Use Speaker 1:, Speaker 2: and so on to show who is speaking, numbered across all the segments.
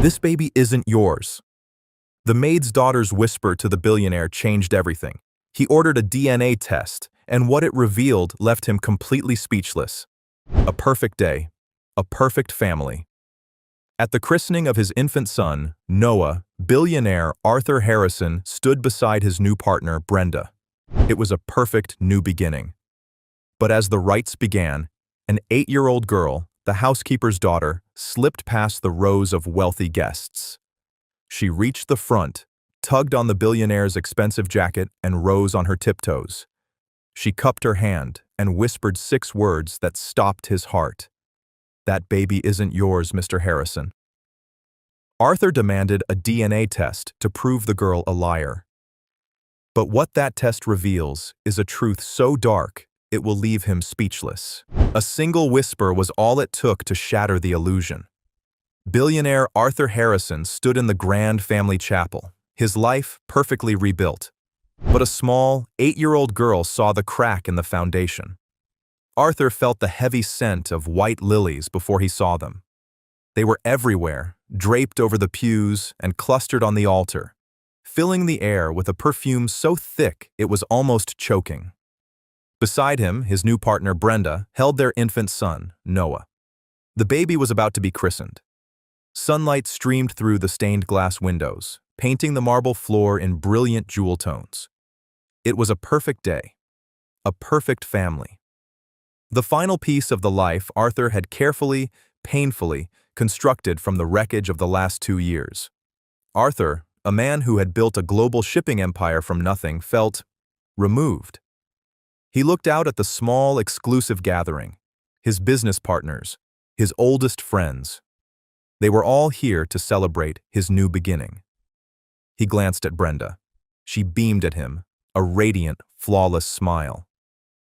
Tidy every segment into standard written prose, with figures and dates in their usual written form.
Speaker 1: This baby isn't yours. The maid's daughter's whisper to the billionaire changed everything. He ordered a DNA test, and what it revealed left him completely speechless. A perfect day. A perfect family. At the christening of his infant son, Noah, billionaire Arthur Harrison stood beside his new partner, Brenda. It was a perfect new beginning. But as the rites began, an 8-year-old girl, the housekeeper's daughter, slipped past the rows of wealthy guests. She reached the front, tugged on the billionaire's expensive jacket, and rose on her tiptoes. She cupped her hand and whispered 6 words that stopped his heart. "That baby isn't yours, Mr. Harrison." Arthur demanded a DNA test to prove the girl a liar. But what that test reveals is a truth so dark it will leave him speechless. A single whisper was all it took to shatter the illusion. Billionaire Arthur Harrison stood in the grand family chapel, his life perfectly rebuilt. But a small, 8-year-old girl saw the crack in the foundation. Arthur felt the heavy scent of white lilies before he saw them. They were everywhere, draped over the pews and clustered on the altar, filling the air with a perfume so thick it was almost choking. Beside him, his new partner Brenda held their infant son, Noah. The baby was about to be christened. Sunlight streamed through the stained glass windows, painting the marble floor in brilliant jewel tones. It was a perfect day. A perfect family. The final piece of the life Arthur had carefully, painfully constructed from the wreckage of the last 2 years. Arthur, a man who had built a global shipping empire from nothing, felt removed. He looked out at the small, exclusive gathering, his business partners, his oldest friends. They were all here to celebrate his new beginning. He glanced at Brenda. She beamed at him, a radiant, flawless smile.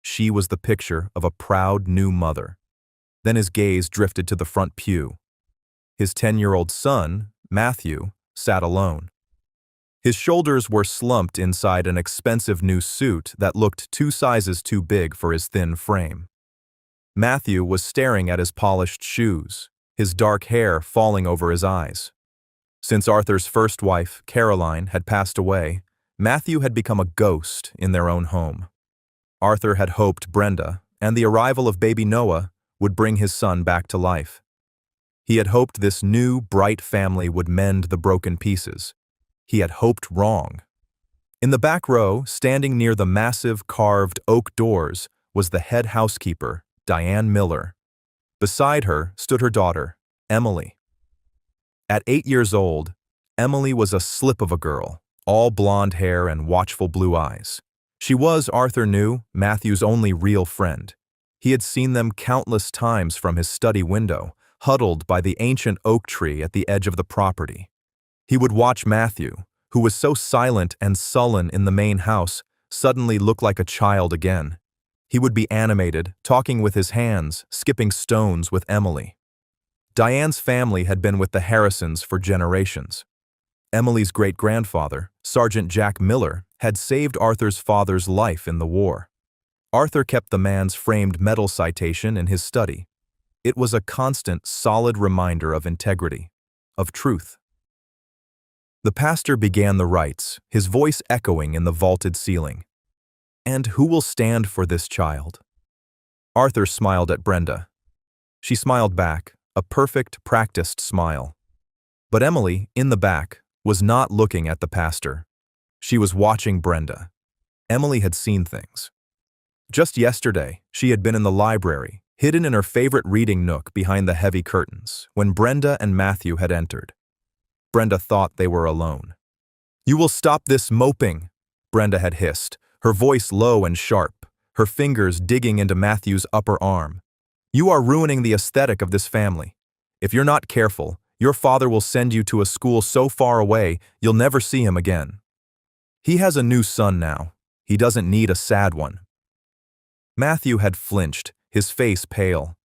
Speaker 1: She was the picture of a proud new mother. Then his gaze drifted to the front pew. His 10-year-old son, Matthew, sat alone. His shoulders were slumped inside an expensive new suit that looked 2 sizes too big for his thin frame. Matthew was staring at his polished shoes, his dark hair falling over his eyes. Since Arthur's first wife, Caroline, had passed away, Matthew had become a ghost in their own home. Arthur had hoped Brenda and the arrival of baby Noah would bring his son back to life. He had hoped this new, bright family would mend the broken pieces. He had hoped wrong. In the back row, standing near the massive carved oak doors, was the head housekeeper, Diane Miller. Beside her stood her daughter, Emily. At 8 years old, Emily was a slip of a girl, all blonde hair and watchful blue eyes. She was, Arthur knew, Matthew's only real friend. He had seen them countless times from his study window, huddled by the ancient oak tree at the edge of the property. He would watch Matthew, who was so silent and sullen in the main house, suddenly look like a child again. He would be animated, talking with his hands, skipping stones with Emily. Diane's family had been with the Harrisons for generations. Emily's great-grandfather, Sergeant Jack Miller, had saved Arthur's father's life in the war. Arthur kept the man's framed medal citation in his study. It was a constant, solid reminder of integrity, of truth. The pastor began the rites, his voice echoing in the vaulted ceiling. "And who will stand for this child?" Arthur smiled at Brenda. She smiled back, a perfect, practiced smile. But Emily, in the back, was not looking at the pastor. She was watching Brenda. Emily had seen things. Just yesterday, she had been in the library, hidden in her favorite reading nook behind the heavy curtains, when Brenda and Matthew had entered. Brenda thought they were alone. "You will stop this moping," Brenda had hissed, her voice low and sharp, her fingers digging into Matthew's upper arm. "You are ruining the aesthetic of this family. If you're not careful, your father will send you to a school so far away you'll never see him again. He has a new son now. He doesn't need a sad one." Matthew had flinched, his face pale.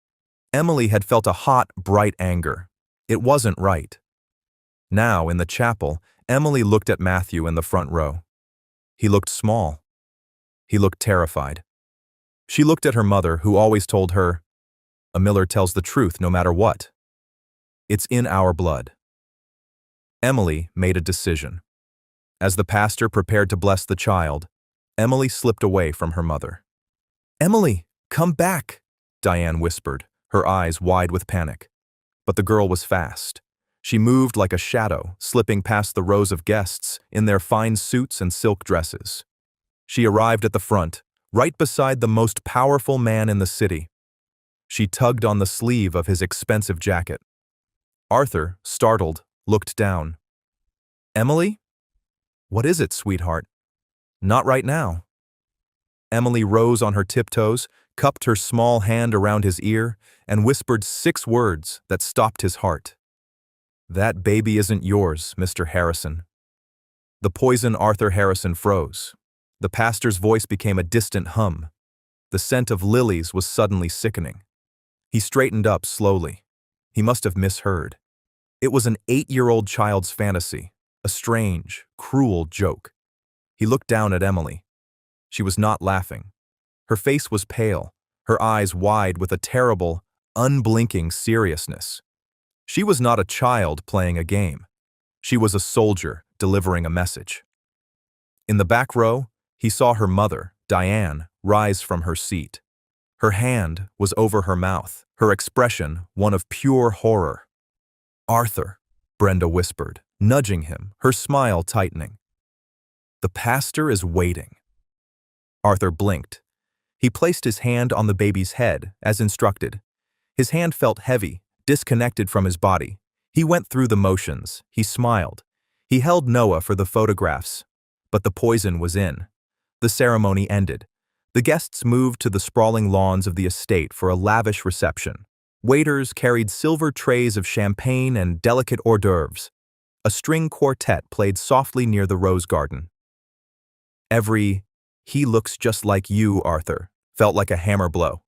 Speaker 1: Emily had felt a hot, bright anger. It wasn't right. Now, in the chapel, Emily looked at Matthew in the front row. He looked small. He looked terrified. She looked at her mother, who always told her, "A Miller tells the truth no matter what. It's in our blood." Emily made a decision. As the pastor prepared to bless the child, Emily slipped away from her mother. "Emily, come back," Diane whispered, her eyes wide with panic. But the girl was fast. She moved like a shadow, slipping past the rows of guests in their fine suits and silk dresses. She arrived at the front, right beside the most powerful man in the city. She tugged on the sleeve of his expensive jacket. Arthur, startled, looked down. "Emily? What is it, sweetheart?" "Not right now." Emily rose on her tiptoes, cupped her small hand around his ear, and whispered 6 words that stopped his heart. "That baby isn't yours, Mr. Harrison." The poison Arthur Harrison froze. The pastor's voice became a distant hum. The scent of lilies was suddenly sickening. He straightened up slowly. He must have misheard. It was an 8-year-old child's fantasy, a strange, cruel joke. He looked down at Emily. She was not laughing. Her face was pale, her eyes wide with a terrible, unblinking seriousness. She was not a child playing a game. She was a soldier delivering a message. In the back row, he saw her mother, Diane, rise from her seat. Her hand was over her mouth, her expression one of pure horror. "Arthur," Brenda whispered, nudging him, her smile tightening. "The pastor is waiting." Arthur blinked. He placed his hand on the baby's head, as instructed. His hand felt heavy, disconnected from his body. He went through the motions. He smiled. He held Noah for the photographs. But the poison was in. The ceremony ended. The guests moved to the sprawling lawns of the estate for a lavish reception. Waiters carried silver trays of champagne and delicate hors d'oeuvres. A string quartet played softly near the rose garden. Every "he looks just like you, Arthur" felt like a hammer blow.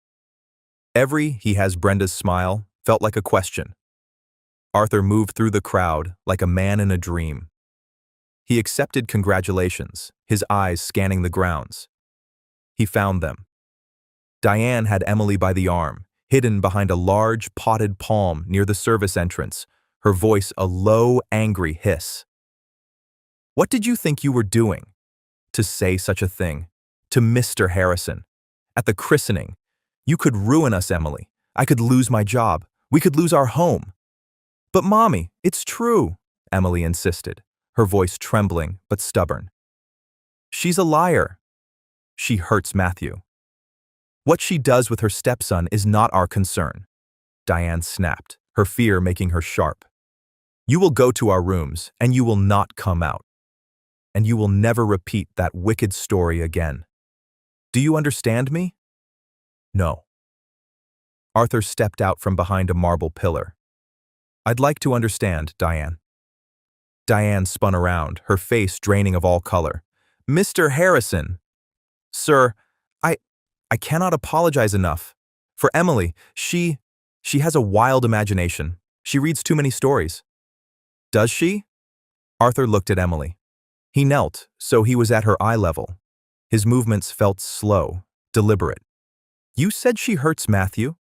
Speaker 1: Every "he has Brenda's smile" felt like a question. Arthur moved through the crowd like a man in a dream. He accepted congratulations, his eyes scanning the grounds. He found them. Diane had Emily by the arm, hidden behind a large potted palm near the service entrance, her voice a low, angry hiss. "What did you think you were doing? To say such a thing? To Mr. Harrison? At the christening? You could ruin us, Emily. I could lose my job. We could lose our home." "But Mommy, it's true," Emily insisted, her voice trembling but stubborn. "She's a liar. She hurts Matthew. What she does with her stepson is not our concern," Diane snapped, her fear making her sharp. "You will go to our rooms, and you will not come out. And you will never repeat that wicked story again. Do you understand me?" "No." Arthur stepped out from behind a marble pillar. "I'd like to understand, Diane." Diane spun around, her face draining of all color. "Mr. Harrison!" "Sir, I cannot apologize enough. For Emily, she has a wild imagination. She reads too many stories." "Does she?" Arthur looked at Emily. He knelt, so he was at her eye level. His movements felt slow, deliberate. "You said she hurts Matthew?"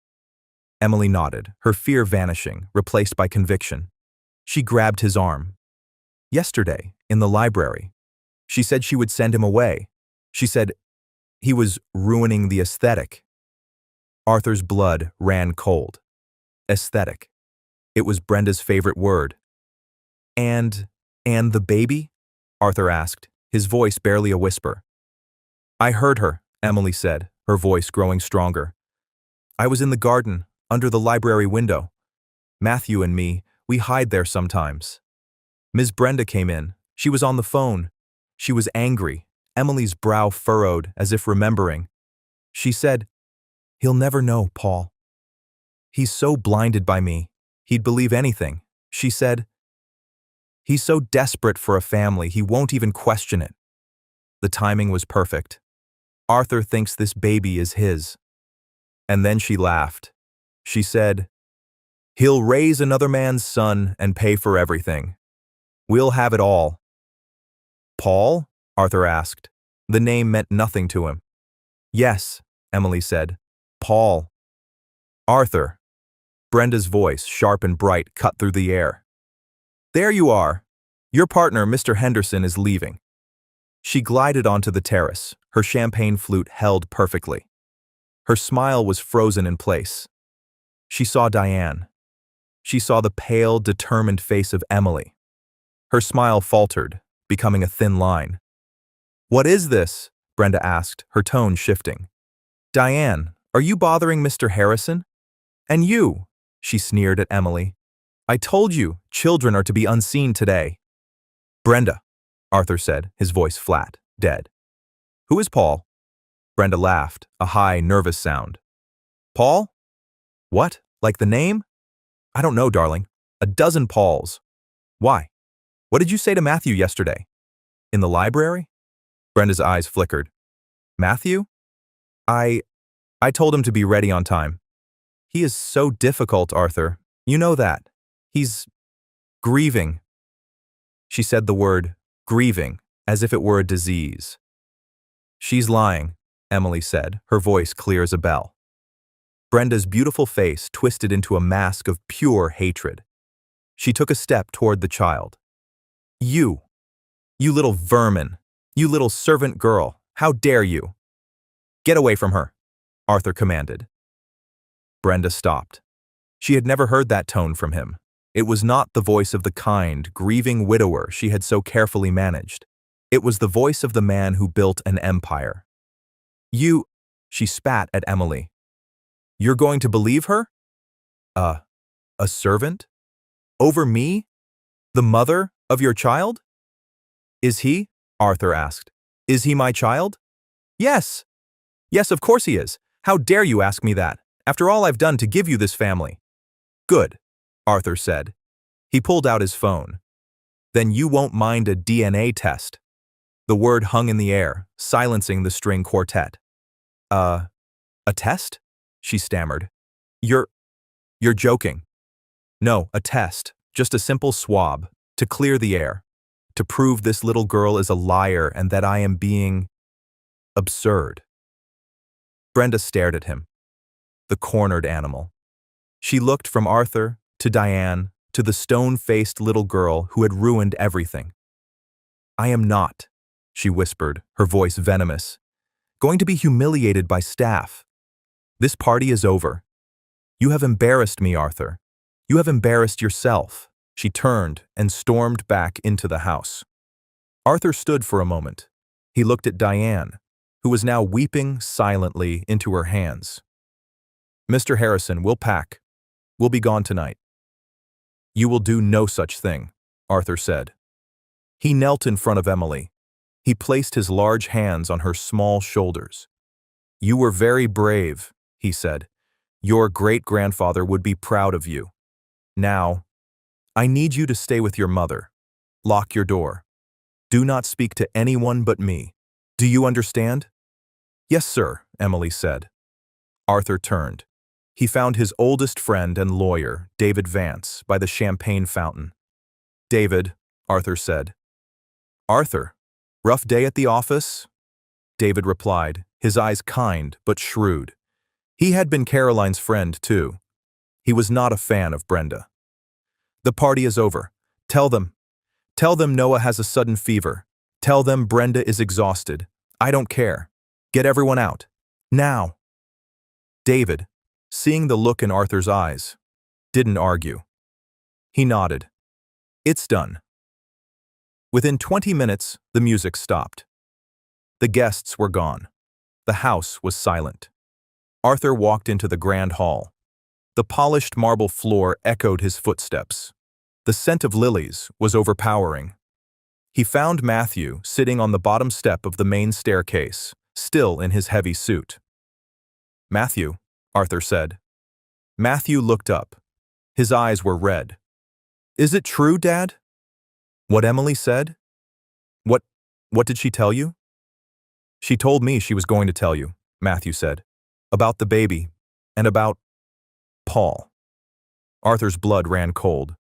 Speaker 1: Emily nodded, her fear vanishing, replaced by conviction. She grabbed his arm. "Yesterday, in the library. She said she would send him away. She said he was ruining the aesthetic." Arthur's blood ran cold. Aesthetic. It was Brenda's favorite word. And the baby?" Arthur asked, his voice barely a whisper. "I heard her," Emily said, her voice growing stronger. "I was in the garden, under the library window. Matthew and me, we hide there sometimes. Ms. Brenda came in. She was on the phone. She was angry, Emily's brow furrowed as if remembering. She said, 'He'll never know, Paul. He's so blinded by me. He'd believe anything.' She said, 'He's so desperate for a family, he won't even question it.' The timing was perfect. Arthur thinks this baby is his." And then she laughed. She said, "He'll raise another man's son and pay for everything. We'll have it all." "Paul?" Arthur asked. The name meant nothing to him. "Yes," Emily said. "Paul." "Arthur." Brenda's voice, sharp and bright, cut through the air. "There you are. Your partner, Mr. Henderson, is leaving. She glided onto the terrace, her champagne flute held perfectly. Her smile was frozen in place. She saw Diane. She saw the pale, determined face of Emily. Her smile faltered, becoming a thin line. "What is this?" Brenda asked, her tone shifting. "Diane, are you bothering Mr. Harrison?" "And you," she sneered at Emily. "I told you, children are to be unseen today." "Brenda," Arthur said, his voice flat, dead. "Who is Paul?" Brenda laughed, a high, nervous sound. "Paul? What, like the name?" "I don't know, darling. A dozen Pauls." "Why? What did you say to Matthew yesterday?" "In the library?" Brenda's eyes flickered. "Matthew? I told him to be ready on time. He is so difficult, Arthur. You know that. He's grieving." She said the word grieving as if it were a disease. "She's lying," Emily said, her voice clear as a bell. Brenda's beautiful face twisted into a mask of pure hatred. She took a step toward the child. You little vermin, you little servant girl, how dare you?" "Get away from her," Arthur commanded. Brenda stopped. She had never heard that tone from him. It was not the voice of the kind, grieving widower she had so carefully managed. It was the voice of the man who built an empire. "You," she spat at Emily. "You're going to believe her? A servant? Over me? The mother of your child?" "Is he?" Arthur asked. "Is he my child?" "Yes. Yes, of course he is. How dare you ask me that, after all I've done to give you this family?" "Good," Arthur said. He pulled out his phone. "Then you won't mind a DNA test." The word hung in the air, silencing the string quartet. A test?" she stammered. You're joking." "No, a test, just a simple swab, to clear the air, to prove this little girl is a liar and that I am being absurd." Brenda stared at him. The cornered animal. She looked from Arthur to Diane to the stone-faced little girl who had ruined everything. "I am not," she whispered, her voice venomous, "going to be humiliated by staff. This party is over. You have embarrassed me, Arthur. You have embarrassed yourself." She turned and stormed back into the house. Arthur stood for a moment. He looked at Diane, who was now weeping silently into her hands. "Mr. Harrison, we'll pack. We'll be gone tonight." "You will do no such thing," Arthur said. He knelt in front of Emily. He placed his large hands on her small shoulders. "You were very brave," he said. "Your great-grandfather would be proud of you. Now, I need you to stay with your mother. Lock your door. Do not speak to anyone but me. Do you understand?" "Yes, sir," Emily said. Arthur turned. He found his oldest friend and lawyer, David Vance, by the champagne fountain. "David," Arthur said. "Arthur, rough day at the office?" David replied, his eyes kind but shrewd. He had been Caroline's friend, too. He was not a fan of Brenda. "The party is over. Tell them Noah has a sudden fever. Tell them Brenda is exhausted. I don't care. Get everyone out. Now." David, seeing the look in Arthur's eyes, didn't argue. He nodded. "It's done." Within 20 minutes, the music stopped. The guests were gone. The house was silent. Arthur walked into the grand hall. The polished marble floor echoed his footsteps. The scent of lilies was overpowering. He found Matthew sitting on the bottom step of the main staircase, still in his heavy suit. "Matthew," Arthur said. Matthew looked up. His eyes were red. "Is it true, Dad? What Emily said? What did she tell you?" "She told me she was going to tell you," Matthew said. "About the baby, and about Paul." Arthur's blood ran cold.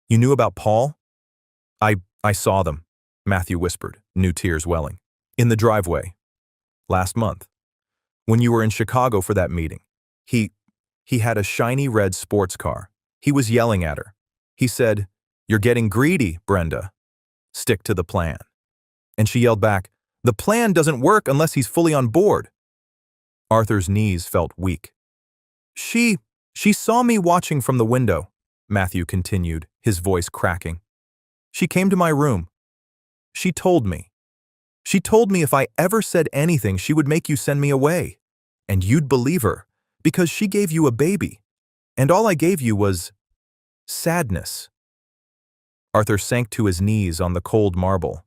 Speaker 1: "You knew about Paul?" I saw them," Matthew whispered, new tears welling. "In the driveway. Last month. When you were in Chicago for that meeting. He had a shiny red sports car. He was yelling at her. He said, 'You're getting greedy, Brenda.' Stick to the plan. And she yelled back, "The plan doesn't work unless he's fully on board." Arthur's knees felt weak. She saw me watching from the window," Matthew continued, his voice cracking. "She came to my room. She told me. She told me if I ever said anything, she would make you send me away. And you'd believe her, because she gave you a baby. And all I gave you was sadness." Arthur sank to his knees on the cold marble.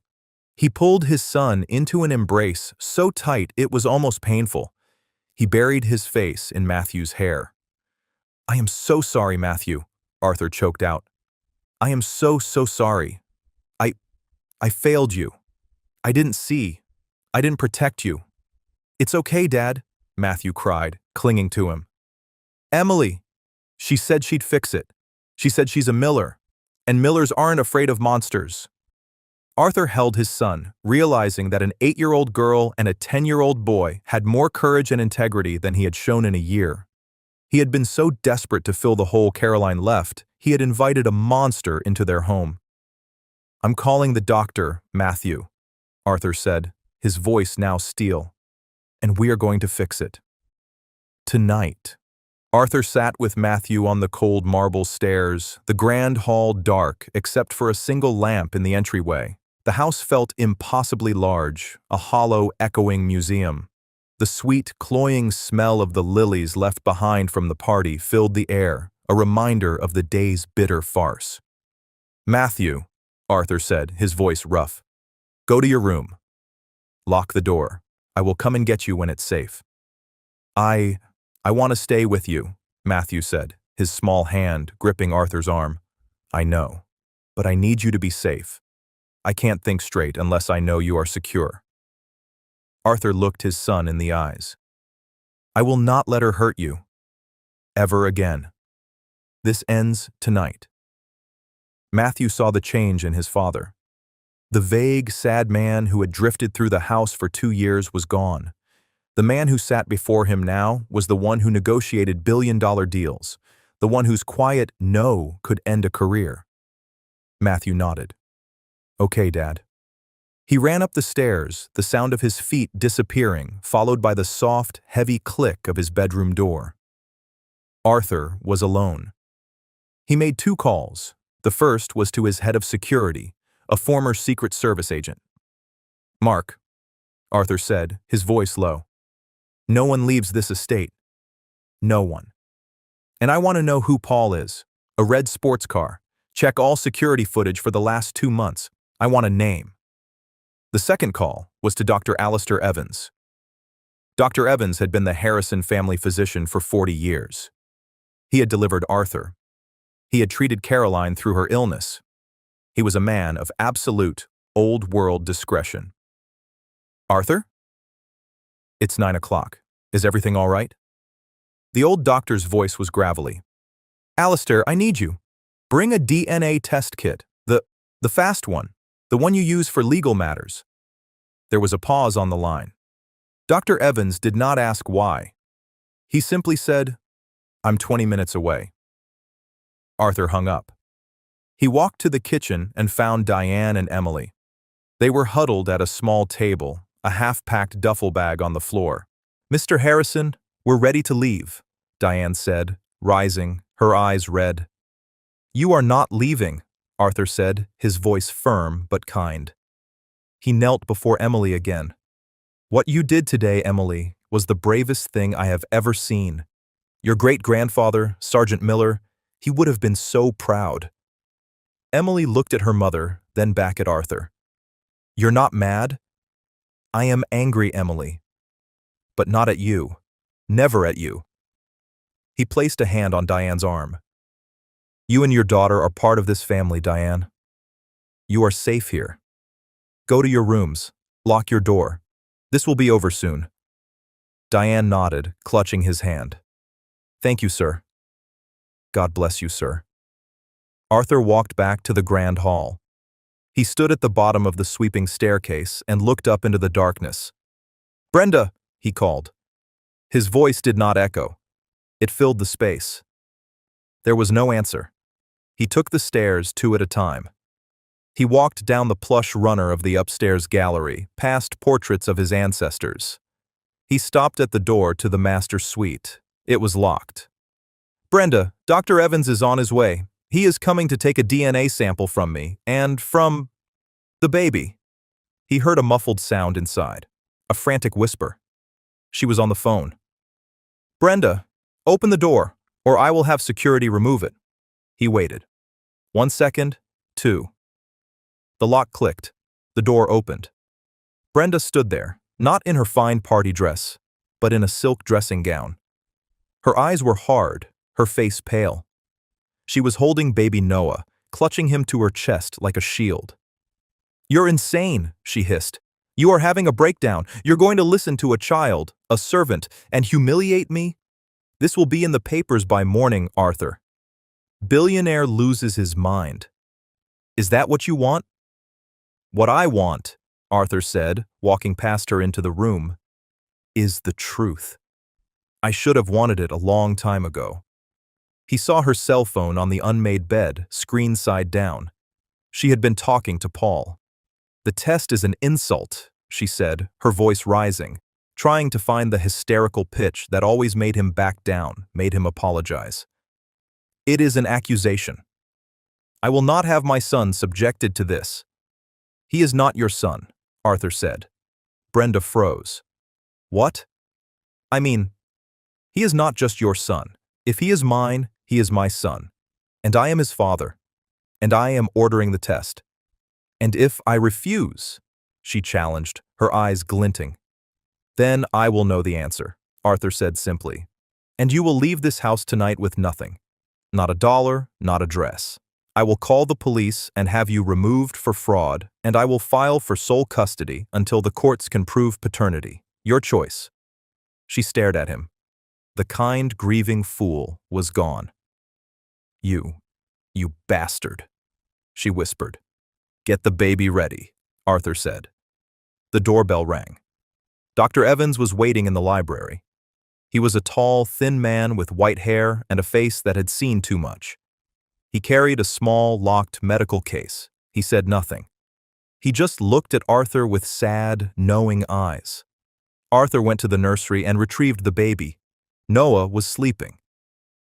Speaker 1: He pulled his son into an embrace so tight it was almost painful. He buried his face in Matthew's hair. "I am so sorry, Matthew," Arthur choked out. "I am so sorry. I failed you. I didn't see. I didn't protect you." "It's okay, Dad," Matthew cried, clinging to him. "Emily, she said she'd fix it. She said she's a Miller, and Millers aren't afraid of monsters." Arthur held his son, realizing that an 8-year-old girl and a 10-year-old boy had more courage and integrity than he had shown in a year. He had been so desperate to fill the hole Caroline left, he had invited a monster into their home. "I'm calling the doctor, Matthew," Arthur said, his voice now steel. "And we are going to fix it. Tonight." Arthur sat with Matthew on the cold marble stairs, the grand hall dark except for a single lamp in the entryway. The house felt impossibly large, a hollow, echoing museum. The sweet, cloying smell of the lilies left behind from the party filled the air, a reminder of the day's bitter farce. "Matthew," Arthur said, his voice rough, "go to your room. Lock the door. I will come and get you when it's safe." I want to stay with you," Matthew said, his small hand gripping Arthur's arm. "I know, but I need you to be safe. I can't think straight unless I know you are secure." Arthur looked his son in the eyes. "I will not let her hurt you. Ever again. This ends tonight." Matthew saw the change in his father. The vague, sad man who had drifted through the house for 2 years was gone. The man who sat before him now was the one who negotiated billion-dollar deals, the one whose quiet no could end a career. Matthew nodded. "Okay, Dad." He ran up the stairs, the sound of his feet disappearing, followed by the soft, heavy click of his bedroom door. Arthur was alone. He made 2 calls. The first was to his head of security, a former Secret Service agent. "Mark," Arthur said, his voice low. "No one leaves this estate. No one. And I want to know who Paul is. A red sports car. Check all security footage for the last 2 months. I want a name." The second call was to Dr. Alistair Evans. Dr. Evans had been the Harrison family physician for 40 years. He had delivered Arthur. He had treated Caroline through her illness. He was a man of absolute, old-world discretion. "Arthur?" "It's 9 o'clock. Is everything all right?" The old doctor's voice was gravelly. "Alistair, I need you. Bring a DNA test kit. The fast one. The one you use for legal matters." There was a pause on the line. Dr. Evans did not ask why. He simply said, "I'm 20 minutes away." Arthur hung up. He walked to the kitchen and found Diane and Emily. They were huddled at a small table, a half-packed duffel bag on the floor. "Mr. Harrison, we're ready to leave," Diane said, rising, her eyes red. "You are not leaving," Arthur said, his voice firm but kind. He knelt before Emily again. "What you did today, Emily, was the bravest thing I have ever seen. Your great-grandfather, Sergeant Miller, he would have been so proud." Emily looked at her mother, then back at Arthur. "You're not mad?" "I am angry, Emily. But not at you. Never at you." He placed a hand on Diane's arm. "You and your daughter are part of this family, Diane. You are safe here. Go to your rooms. Lock your door. This will be over soon." Diane nodded, clutching his hand. "Thank you, sir." "God bless you, sir." Arthur walked back to the grand hall. He stood at the bottom of the sweeping staircase and looked up into the darkness. "Brenda," he called. His voice did not echo. It filled the space. There was no answer. He took the stairs 2 at a time. He walked down the plush runner of the upstairs gallery, past portraits of his ancestors. He stopped at the door to the master suite. It was locked. "Brenda, Dr. Evans is on his way. He is coming to take a DNA sample from me, and from the baby." He heard a muffled sound inside, a frantic whisper. She was on the phone. "Brenda, open the door, or I will have security remove it." He waited. 1 second, 2. The lock clicked. The door opened. Brenda stood there, not in her fine party dress, but in a silk dressing gown. Her eyes were hard, her face pale. She was holding baby Noah, clutching him to her chest like a shield. "You're insane," she hissed. "You are having a breakdown. You're going to listen to a child, a servant, and humiliate me? This will be in the papers by morning, Arthur. Billionaire loses his mind. Is that what you want?" "What I want," Arthur said, walking past her into the room, "is the truth. I should have wanted it a long time ago." He saw her cell phone on the unmade bed, screen side down. She had been talking to Paul. "The test is an insult," she said, her voice rising, trying to find the hysterical pitch that always made him back down, made him apologize. "It is an accusation. I will not have my son subjected to this." "He is not your son," Arthur said. Brenda froze. "What?" "I mean, he is not just your son. If he is mine, he is my son. And I am his father. And I am ordering the test. And if I refuse," she challenged, her eyes glinting. "Then I will know the answer," Arthur said simply. "And you will leave this house tonight with nothing. Not a dollar, not a dress. I will call the police and have you removed for fraud, and I will file for sole custody until the courts can prove paternity. Your choice." She stared at him. The kind, grieving fool was gone. You bastard," she whispered. "Get the baby ready," Arthur said. The doorbell rang. Dr. Evans was waiting in the library. He was a tall, thin man with white hair and a face that had seen too much. He carried a small, locked medical case. He said nothing. He just looked at Arthur with sad, knowing eyes. Arthur went to the nursery and retrieved the baby. Noah was sleeping.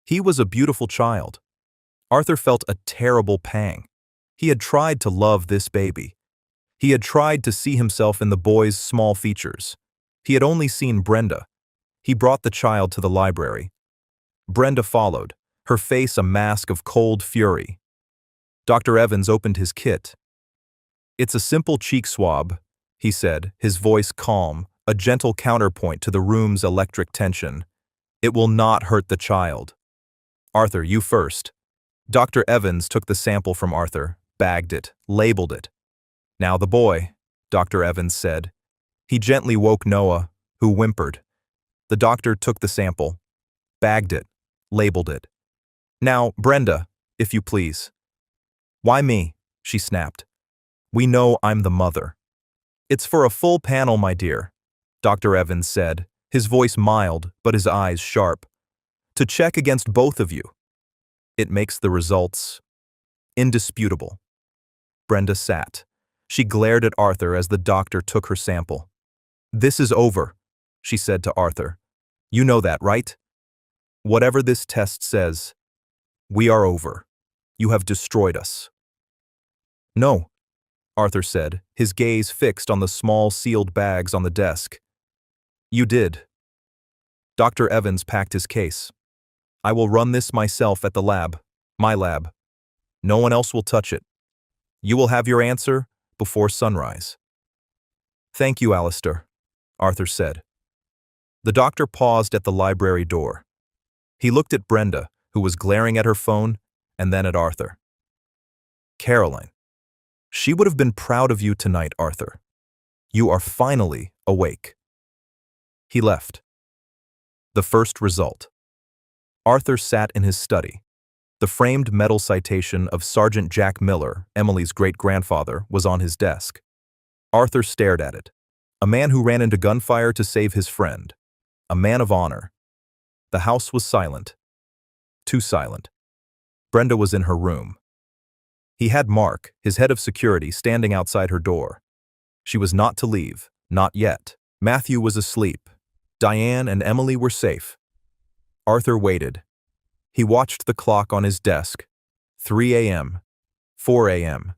Speaker 1: He was a beautiful child. Arthur felt a terrible pang. He had tried to love this baby. He had tried to see himself in the boy's small features. He had only seen Brenda. He brought the child to the library. Brenda followed, her face a mask of cold fury. Dr. Evans opened his kit. "It's a simple cheek swab," he said, his voice calm, a gentle counterpoint to the room's electric tension. "It will not hurt the child." "Arthur, you first." Dr. Evans took the sample from Arthur, bagged it, labeled it. "Now the boy," Dr. Evans said. He gently woke Noah, who whimpered. The doctor took the sample, bagged it, labeled it. "Now, Brenda, if you please." "Why me?" she snapped. "We know I'm the mother." "It's for a full panel, my dear," Dr. Evans said, his voice mild but his eyes sharp. "To check against both of you. It makes the results indisputable." Brenda sat. She glared at Arthur as the doctor took her sample. "This is over," she said to Arthur. "You know that, right? Whatever this test says, we are over. You have destroyed us." "No," Arthur said, his gaze fixed on the small sealed bags on the desk. "You did." Dr. Evans packed his case. "I will run this myself at the lab, my lab. No one else will touch it. You will have your answer before sunrise." "Thank you, Alistair," Arthur said. The doctor paused at the library door. He looked at Brenda, who was glaring at her phone, and then at Arthur. "Caroline, she would have been proud of you tonight, Arthur. You are finally awake." He left. The first result. Arthur sat in his study. The framed metal citation of Sergeant Jack Miller, Emily's great-grandfather, was on his desk. Arthur stared at it. A man who ran into gunfire to save his friend. A man of honor. The house was silent. Too silent. Brenda was in her room. He had Mark, his head of security, standing outside her door. She was not to leave, not yet. Matthew was asleep. Diane and Emily were safe. Arthur waited. He watched the clock on his desk. 3 a.m. 4 a.m.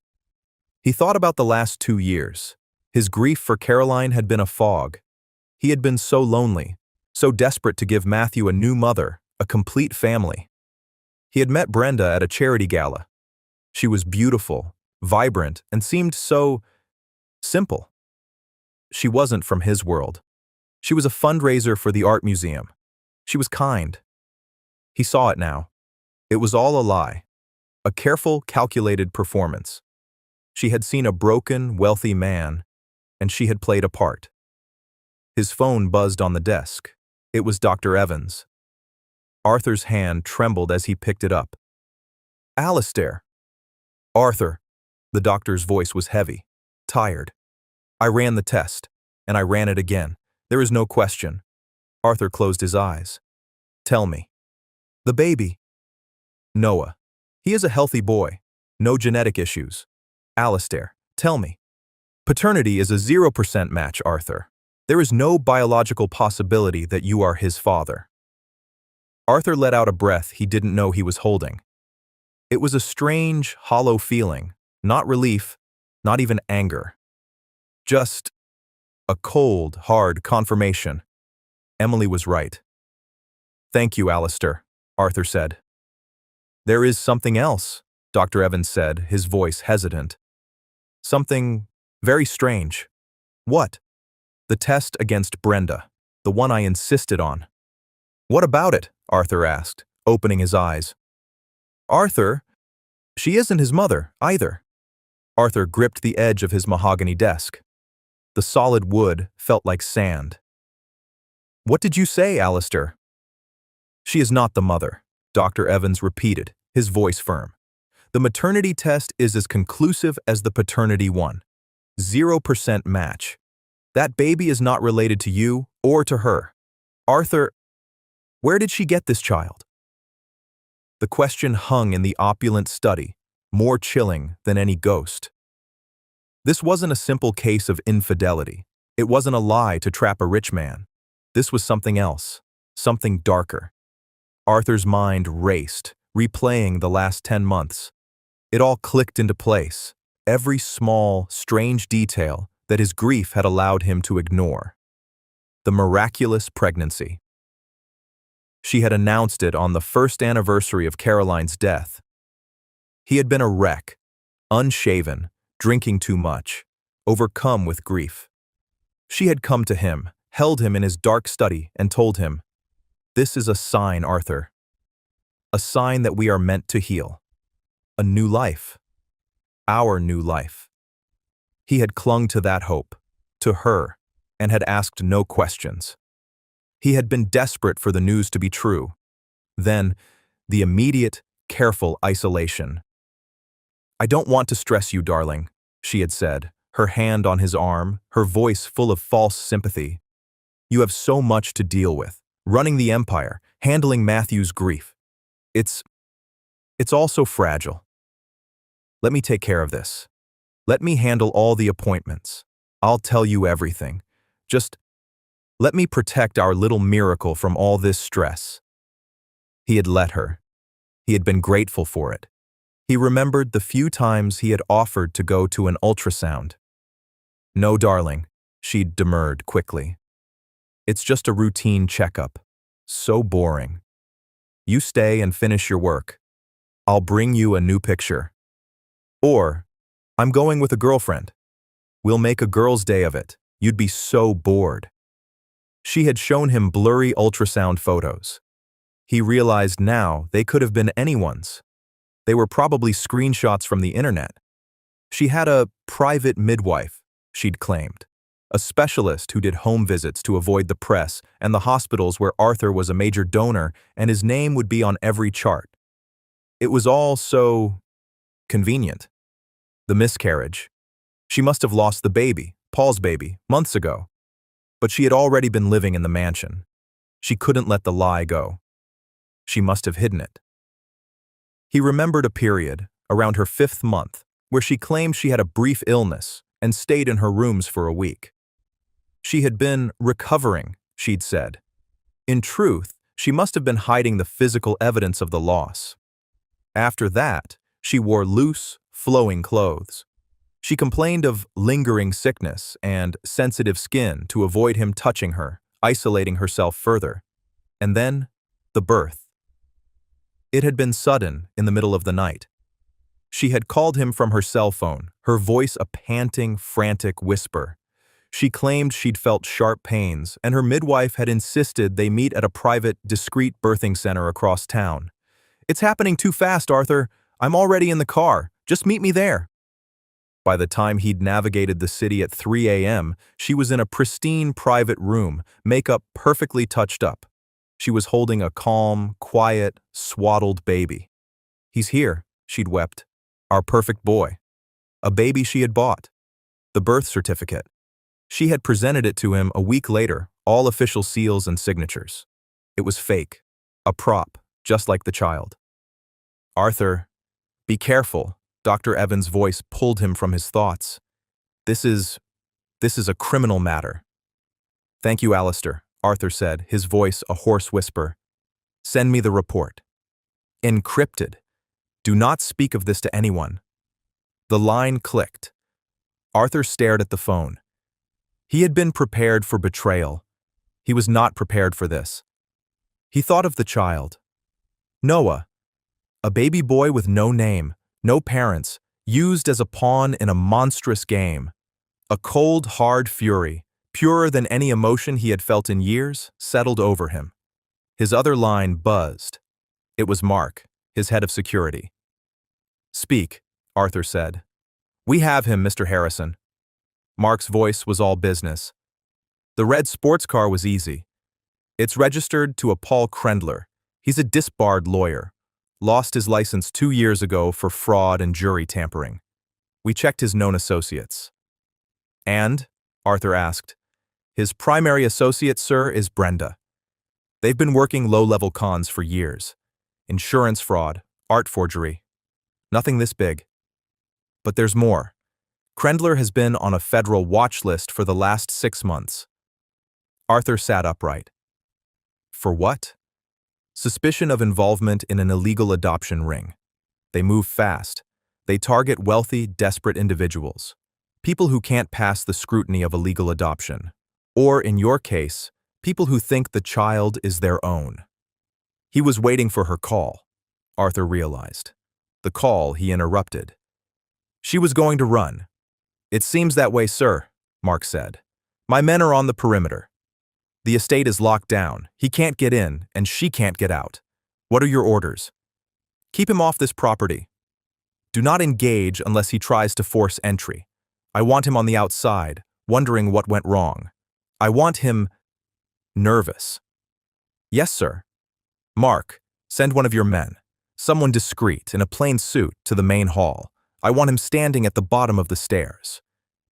Speaker 1: He thought about the last 2 years. His grief for Caroline had been a fog. He had been so lonely, so desperate to give Matthew a new mother, a complete family. He had met Brenda at a charity gala. She was beautiful, vibrant, and seemed so simple. She wasn't from his world. She was a fundraiser for the art museum. She was kind. He saw it now. It was all a lie. A careful, calculated performance. She had seen a broken, wealthy man, and she had played a part. His phone buzzed on the desk. It was Dr. Evans. Arthur's hand trembled as he picked it up. Alistair. Arthur. The doctor's voice was heavy, tired. I ran the test, and I ran it again. There is no question. Arthur closed his eyes. Tell me. The baby. Noah. He is a healthy boy. No genetic issues. Alistair, tell me. Paternity is a 0% match, Arthur. There is no biological possibility that you are his father. Arthur let out a breath he didn't know he was holding. It was a strange, hollow feeling, not relief, not even anger. Just a cold, hard confirmation. Emily was right. Thank you, Alistair, Arthur said. There is something else, Dr. Evans said, his voice hesitant. Something very strange. What? The test against Brenda, the one I insisted on. What about it? Arthur asked, opening his eyes. Arthur, she isn't his mother, either. Arthur gripped the edge of his mahogany desk. The solid wood felt like sand. What did you say, Alistair? She is not the mother, Dr. Evans repeated, his voice firm. The maternity test is as conclusive as the paternity one. 0% match. That baby is not related to you or to her. Arthur, where did she get this child? The question hung in the opulent study, more chilling than any ghost. This wasn't a simple case of infidelity. It wasn't a lie to trap a rich man. This was something else, something darker. Arthur's mind raced, replaying the last 10 months. It all clicked into place, every small, strange detail that his grief had allowed him to ignore. The miraculous pregnancy. She had announced it on the first anniversary of Caroline's death. He had been a wreck, unshaven, drinking too much, overcome with grief. She had come to him, held him in his dark study, and told him, "This is a sign, Arthur. A sign that we are meant to heal. A new life. Our new life." He had clung to that hope, to her, and had asked no questions. He had been desperate for the news to be true. Then, the immediate, careful isolation. "I don't want to stress you, darling," she had said, her hand on his arm, her voice full of false sympathy. "You have so much to deal with, running the empire, handling Matthew's grief. It's all so fragile. Let me take care of this. Let me handle all the appointments. I'll tell you everything. Just let me protect our little miracle from all this stress." He had let her. He had been grateful for it. He remembered the few times he had offered to go to an ultrasound. "No, darling," she'd demurred quickly. "It's just a routine checkup. So boring. You stay and finish your work. I'll bring you a new picture. Or, I'm going with a girlfriend. We'll make a girl's day of it. You'd be so bored." She had shown him blurry ultrasound photos. He realized now they could have been anyone's. They were probably screenshots from the internet. She had a private midwife, she'd claimed. A specialist who did home visits to avoid the press and the hospitals where Arthur was a major donor and his name would be on every chart. It was all so convenient. The miscarriage. She must have lost the baby, Paul's baby, months ago. But she had already been living in the mansion. She couldn't let the lie go. She must have hidden it. He remembered a period, around her 5th month, where she claimed she had a brief illness and stayed in her rooms for a week. She had been recovering, she'd said. In truth, she must have been hiding the physical evidence of the loss. After that, she wore loose, flowing clothes. She complained of lingering sickness and sensitive skin to avoid him touching her, isolating herself further. And then, the birth. It had been sudden, in the middle of the night. She had called him from her cell phone, her voice a panting, frantic whisper. She claimed she'd felt sharp pains, and her midwife had insisted they meet at a private, discreet birthing center across town. "It's happening too fast, Arthur. I'm already in the car. Just meet me there." By the time he'd navigated the city at 3 a.m., she was in a pristine private room, makeup perfectly touched up. She was holding a calm, quiet, swaddled baby. "He's here," she'd wept. "Our perfect boy." A baby she had bought. The birth certificate. She had presented it to him a week later, all official seals and signatures. It was fake. A prop, just like the child. "Arthur, be careful." Dr. Evans' voice pulled him from his thoughts. This is a criminal matter." "Thank you, Alistair," Arthur said, his voice a hoarse whisper. "Send me the report." "Encrypted. Do not speak of this to anyone." The line clicked. Arthur stared at the phone. He had been prepared for betrayal. He was not prepared for this. He thought of the child. Noah, a baby boy with no name, no parents, used as a pawn in a monstrous game. A cold, hard fury, purer than any emotion he had felt in years, settled over him. His other line buzzed. It was Mark, his head of security. "Speak," Arthur said. "We have him, Mr. Harrison." Mark's voice was all business. "The red sports car was easy. It's registered to a Paul Krendler. He's a disbarred lawyer. Lost his license 2 years ago for fraud and jury tampering. We checked his known associates." "And?" Arthur asked. "His primary associate, sir, is Brenda. They've been working low-level cons for years. Insurance fraud, art forgery. Nothing this big. But there's more. Krendler has been on a federal watch list for the last 6 months." Arthur sat upright. "For what?" "Suspicion of involvement in an illegal adoption ring. They move fast. They target wealthy, desperate individuals. People who can't pass the scrutiny of a legal adoption. Or, in your case, people who think the child is their own." He was waiting for her call, Arthur realized. The call he interrupted. She was going to run. "It seems that way, sir," Mark said. "My men are on the perimeter. The estate is locked down. He can't get in, and she can't get out. What are your orders?" "Keep him off this property. Do not engage unless he tries to force entry. I want him on the outside, wondering what went wrong. I want him nervous." "Yes, sir." "Mark, send one of your men. Someone discreet, in a plain suit, to the main hall. I want him standing at the bottom of the stairs.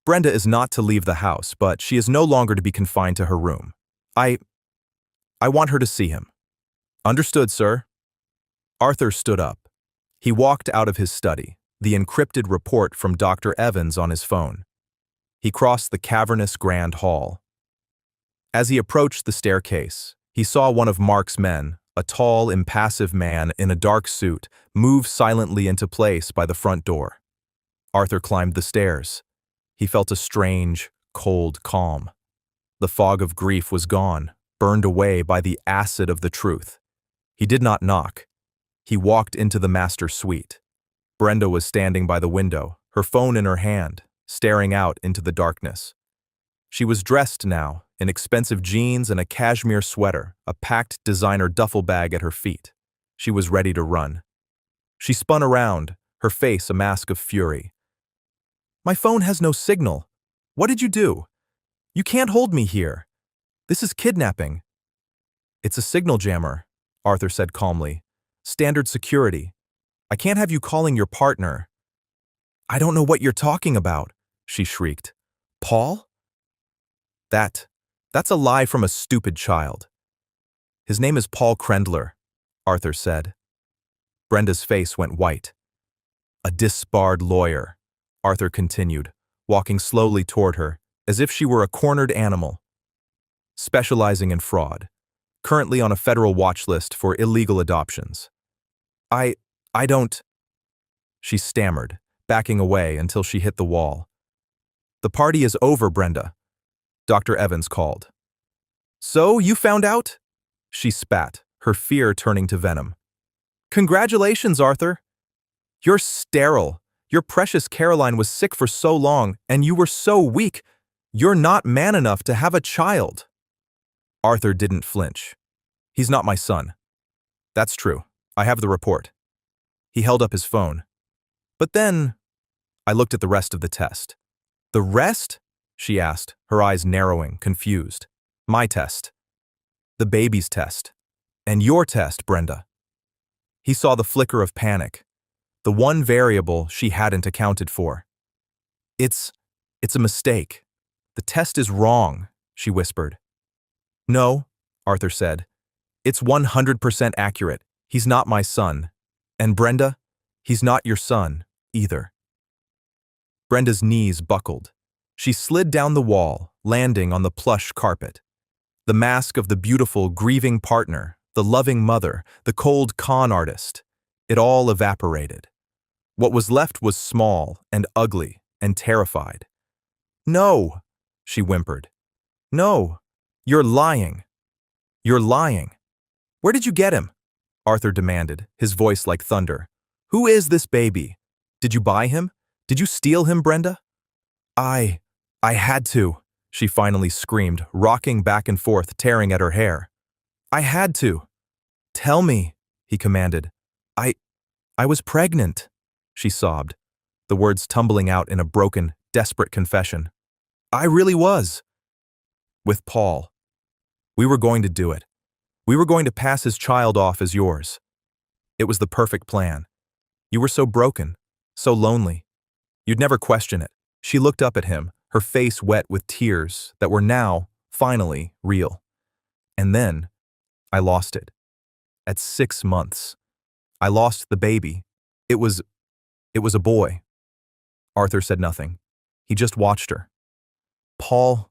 Speaker 1: Brenda is not to leave the house, but she is no longer to be confined to her room. I want her to see him." "Understood, sir." Arthur stood up. He walked out of his study, the encrypted report from Dr. Evans on his phone. He crossed the cavernous grand hall. As he approached the staircase, he saw one of Mark's men, a tall, impassive man in a dark suit, move silently into place by the front door. Arthur climbed the stairs. He felt a strange, cold calm. The fog of grief was gone, burned away by the acid of the truth. He did not knock. He walked into the master suite. Brenda was standing by the window, her phone in her hand, staring out into the darkness. She was dressed now, in expensive jeans and a cashmere sweater, a packed designer duffel bag at her feet. She was ready to run. She spun around, her face a mask of fury. "My phone has no signal. What did you do? You can't hold me here. This is kidnapping." "It's a signal jammer," Arthur said calmly. "Standard security. I can't have you calling your partner." "I don't know what you're talking about," she shrieked. "Paul?" That's a lie from a stupid child." "His name is Paul Krendler," Arthur said. Brenda's face went white. A disbarred lawyer, Arthur continued, walking slowly toward her, as if she were a cornered animal. Specializing in fraud, currently on a federal watch list for illegal adoptions. I don't, she stammered, backing away until she hit the wall. The party is over, Brenda, Dr. Evans called. So, you found out? She spat, her fear turning to venom. Congratulations, Arthur. You're sterile. Your precious Caroline was sick for so long, and you were so weak. You're not man enough to have a child. Arthur didn't flinch. He's not my son. That's true. I have the report. He held up his phone. But then, I looked at the rest of the test. The rest? She asked, her eyes narrowing, confused. My test. The baby's test. And your test, Brenda. He saw the flicker of panic. The one variable she hadn't accounted for. It's a mistake. The test is wrong, she whispered. No, Arthur said. It's 100% accurate. He's not my son. And Brenda, he's not your son, either. Brenda's knees buckled. She slid down the wall, landing on the plush carpet. The mask of the beautiful, grieving partner, the loving mother, the cold con artist, it all evaporated. What was left was small and ugly and terrified. No, she whimpered. No, you're lying. You're lying. Where did you get him? Arthur demanded, his voice like thunder. Who is this baby? Did you buy him? Did you steal him, Brenda? I had to, she finally screamed, rocking back and forth, tearing at her hair. I had to. Tell me, he commanded. I was pregnant, she sobbed, the words tumbling out in a broken, desperate confession. I really was. With Paul. We were going to do it. We were going to pass his child off as yours. It was the perfect plan. You were so broken, so lonely. You'd never question it. She looked up at him, her face wet with tears that were now, finally, real. And then, I lost it. At 6 months. I lost the baby. It was a boy. Arthur said nothing. He just watched her. Paul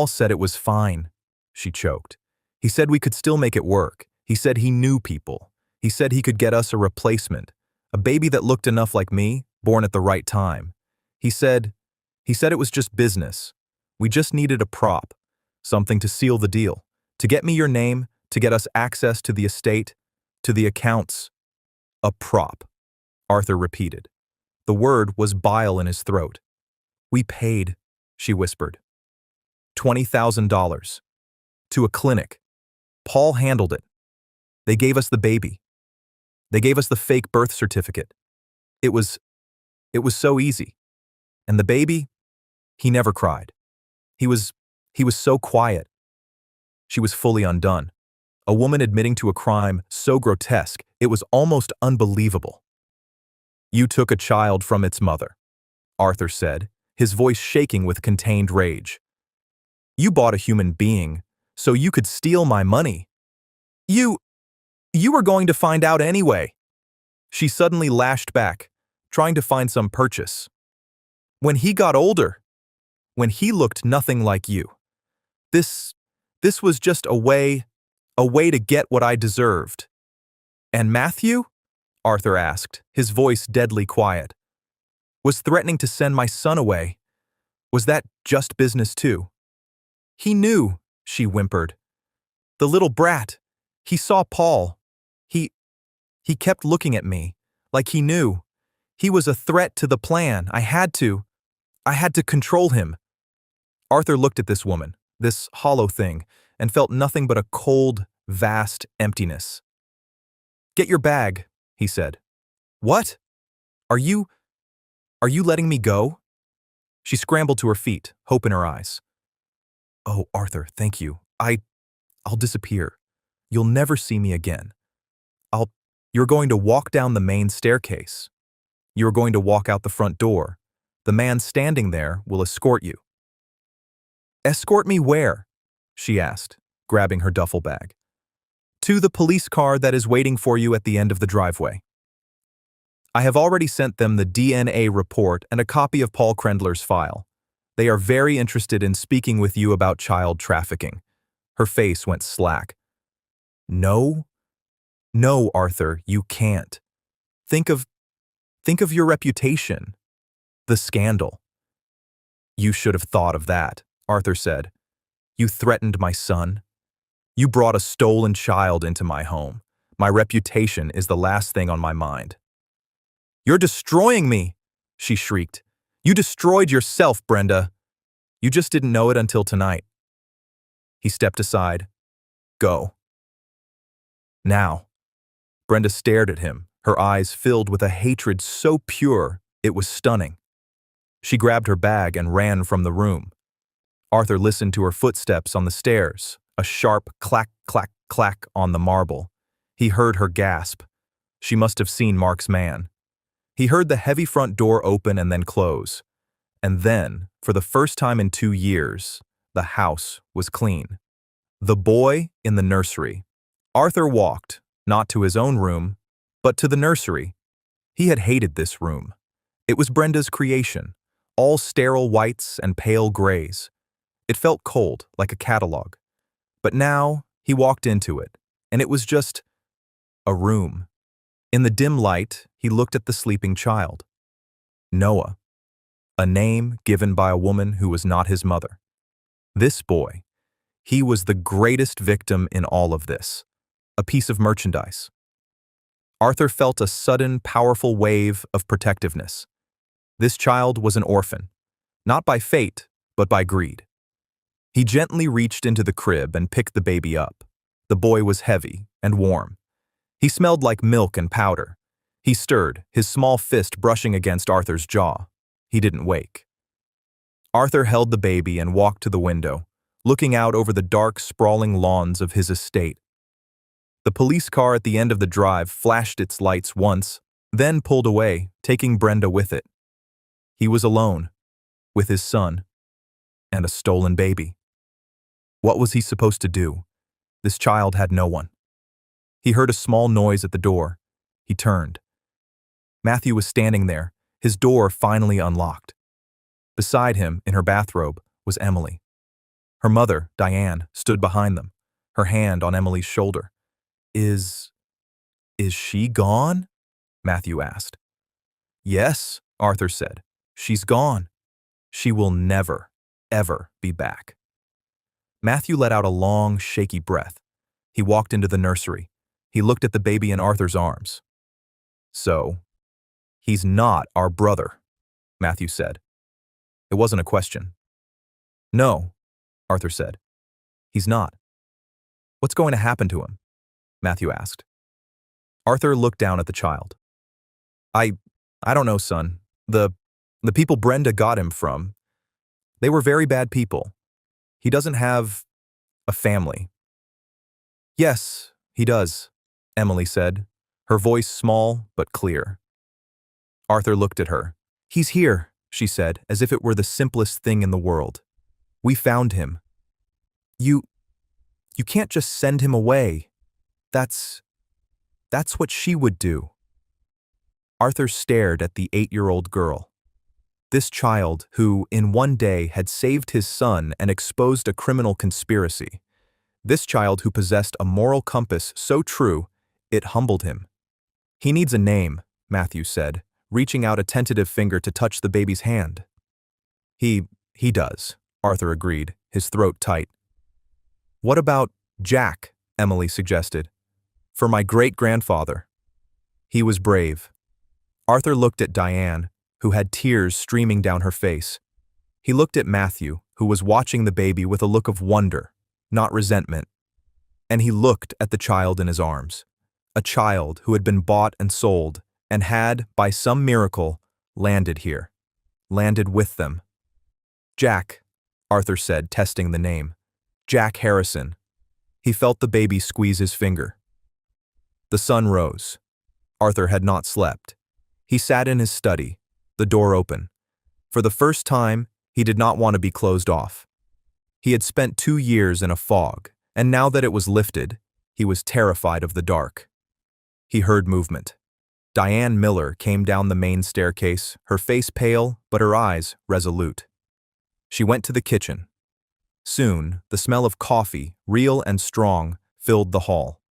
Speaker 1: said it was fine, she choked. He said we could still make it work. He said he knew people. He said he could get us a replacement, a baby that looked enough like me, born at the right time. He said it was just business. We just needed a prop, something to seal the deal, to get me your name, to get us access to the estate, to the accounts. A prop, Arthur repeated. The word was bile in his throat. We paid, she whispered. $20,000. To a clinic. Paul handled it. They gave us the baby. They gave us the fake birth certificate. It was so easy. And the baby, he never cried. He was so quiet. She was fully undone. A woman admitting to a crime so grotesque, it was almost unbelievable. You took a child from its mother, Arthur said, his voice shaking with contained rage. You bought a human being, so you could steal my money. You were going to find out anyway. She suddenly lashed back, trying to find some purchase. When he got older, when he looked nothing like you. This was just a way to get what I deserved. And Matthew? Arthur asked, his voice deadly quiet. Was threatening to send my son away. Was that just business too? He knew, she whimpered. The little brat. He saw Paul. He kept looking at me, like he knew. He was a threat to the plan. I had to control him. Arthur looked at this woman, this hollow thing, and felt nothing but a cold, vast emptiness. Get your bag, he said. What? Are you letting me go? She scrambled to her feet, hope in her eyes. Oh, Arthur, thank you. I'll disappear. You'll never see me again. You're going to walk down the main staircase. You're going to walk out the front door. The man standing there will escort you. Escort me where? She asked, grabbing her duffel bag. To the police car that is waiting for you at the end of the driveway. I have already sent them the DNA report and a copy of Paul Krendler's file. They are very interested in speaking with you about child trafficking. Her face went slack. No? No, Arthur, you can't. Think of your reputation. The scandal. You should have thought of that, Arthur said. You threatened my son. You brought a stolen child into my home. My reputation is the last thing on my mind. You're destroying me, she shrieked. You destroyed yourself, Brenda. You just didn't know it until tonight. He stepped aside. Go. Now. Brenda stared at him, her eyes filled with a hatred so pure it was stunning. She grabbed her bag and ran from the room. Arthur listened to her footsteps on the stairs, a sharp clack, clack, clack on the marble. He heard her gasp. She must have seen Mark's man. He heard the heavy front door open and then close. And then, for the first time in 2 years, the house was clean. The boy in the nursery. Arthur walked, not to his own room, but to the nursery. He had hated this room. It was Brenda's creation, all sterile whites and pale grays. It felt cold, like a catalog. But now, he walked into it, and it was just a room. In the dim light, he looked at the sleeping child. Noah, a name given by a woman who was not his mother. This boy, he was the greatest victim in all of this, a piece of merchandise. Arthur felt a sudden, powerful wave of protectiveness. This child was an orphan, not by fate, but by greed. He gently reached into the crib and picked the baby up. The boy was heavy and warm. He smelled like milk and powder. He stirred, his small fist brushing against Arthur's jaw. He didn't wake. Arthur held the baby and walked to the window, looking out over the dark, sprawling lawns of his estate. The police car at the end of the drive flashed its lights once, then pulled away, taking Brenda with it. He was alone, with his son, and a stolen baby. What was he supposed to do? This child had no one. He heard a small noise at the door. He turned. Matthew was standing there, his door finally unlocked. Beside him, in her bathrobe, was Emily. Her mother, Diane, stood behind them, her hand on Emily's shoulder. Is she gone? Matthew asked. Yes, Arthur said. She's gone. She will never, ever be back. Matthew let out a long, shaky breath. He walked into the nursery. He looked at the baby in Arthur's arms. So, he's not our brother, Matthew said. It wasn't a question. No, Arthur said. He's not. What's going to happen to him? Matthew asked. Arthur looked down at the child. I don't know, son. The people Brenda got him from, they were very bad people. He doesn't have a family. Yes, he does, Emily said, her voice small but clear. Arthur looked at her. He's here, she said, as if it were the simplest thing in the world. We found him. You can't just send him away. That's what she would do. Arthur stared at the 8-year-old girl. This child who, in one day, had saved his son and exposed a criminal conspiracy. This child who possessed a moral compass so true, it humbled him. He needs a name, Matthew said, reaching out a tentative finger to touch the baby's hand. He does, Arthur agreed, his throat tight. What about Jack? Emily suggested. For my great-grandfather. He was brave. Arthur looked at Diane, who had tears streaming down her face. He looked at Matthew, who was watching the baby with a look of wonder, not resentment. And he looked at the child in his arms, a child who had been bought and sold, and had, by some miracle, landed here, landed with them. Jack, Arthur said, testing the name. Jack Harrison. He felt the baby squeeze his finger. The sun rose. Arthur had not slept. He sat in his study, the door open. For the first time, he did not want to be closed off. He had spent 2 years in a fog, and now that it was lifted, he was terrified of the dark. He heard movement. Diane Miller came down the main staircase, her face pale, but her eyes resolute. She went to the kitchen. Soon, the smell of coffee, real and strong, filled the hall.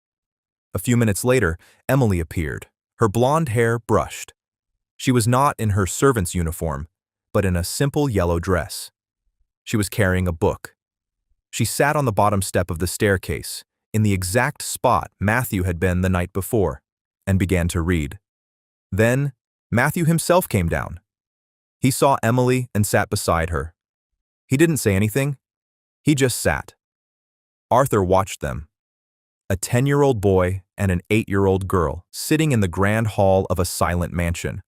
Speaker 1: A few minutes later, Emily appeared, her blonde hair brushed. She was not in her servant's uniform, but in a simple yellow dress. She was carrying a book. She sat on the bottom step of the staircase, in the exact spot Matthew had been the night before, and began to read. Then, Matthew himself came down. He saw Emily and sat beside her. He didn't say anything. He just sat. Arthur watched them. A 10-year-old boy and an 8-year-old girl sitting in the grand hall of a silent mansion.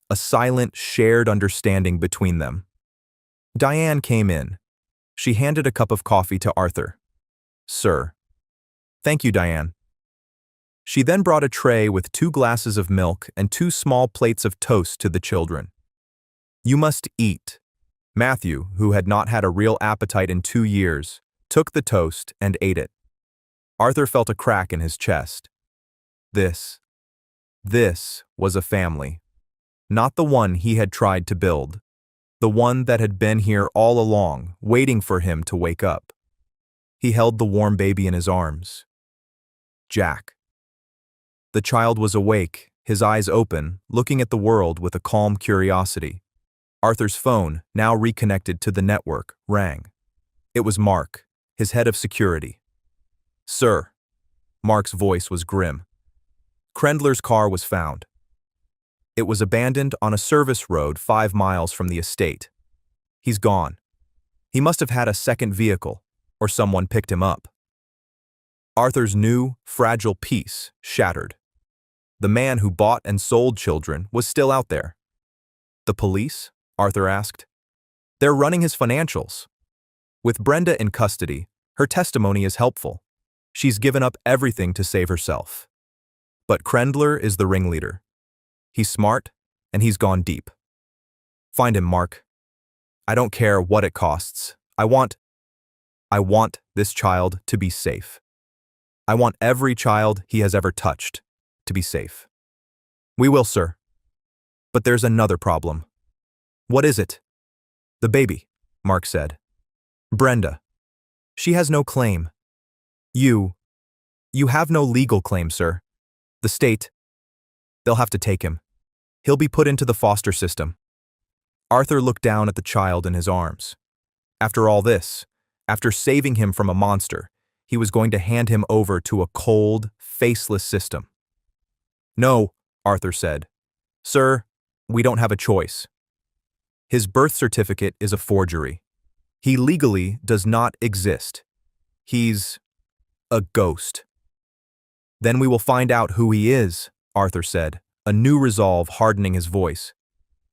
Speaker 1: A silent, shared understanding between them. Diane came in. She handed a cup of coffee to Arthur. "Sir." "Thank you, Diane." She then brought a tray with 2 glasses of milk and 2 small plates of toast to the children. "You must eat." Matthew, who had not had a real appetite in 2 years, took the toast and ate it. Arthur felt a crack in his chest. This was a family. Not the one he had tried to build. The one that had been here all along, waiting for him to wake up. He held the warm baby in his arms. Jack. The child was awake, his eyes open, looking at the world with a calm curiosity. Arthur's phone, now reconnected to the network, rang. It was Mark, his head of security. "Sir." Mark's voice was grim. "Krendler's car was found. It was abandoned on a service road 5 miles from the estate. He's gone. He must have had a second vehicle, or someone picked him up." Arthur's new, fragile peace shattered. The man who bought and sold children was still out there. "The police?" Arthur asked. "They're running his financials. With Brenda in custody, her testimony is helpful. She's given up everything to save herself. But Krendler is the ringleader. He's smart, and he's gone deep. Find him, Mark. I don't care what it costs. I want this child to be safe. I want every child he has ever touched to be safe." "We will, sir. But there's another problem." "What is it?" "The baby," Mark said. "Brenda. She has no claim. You have no legal claim, sir. The state, they'll have to take him. He'll be put into the foster system." Arthur looked down at the child in his arms. After all this, after saving him from a monster, he was going to hand him over to a cold, faceless system. "No," Arthur said. "Sir, we don't have a choice. His birth certificate is a forgery. He legally does not exist. He's a ghost." "Then we will find out who he is," Arthur said, a new resolve hardening his voice.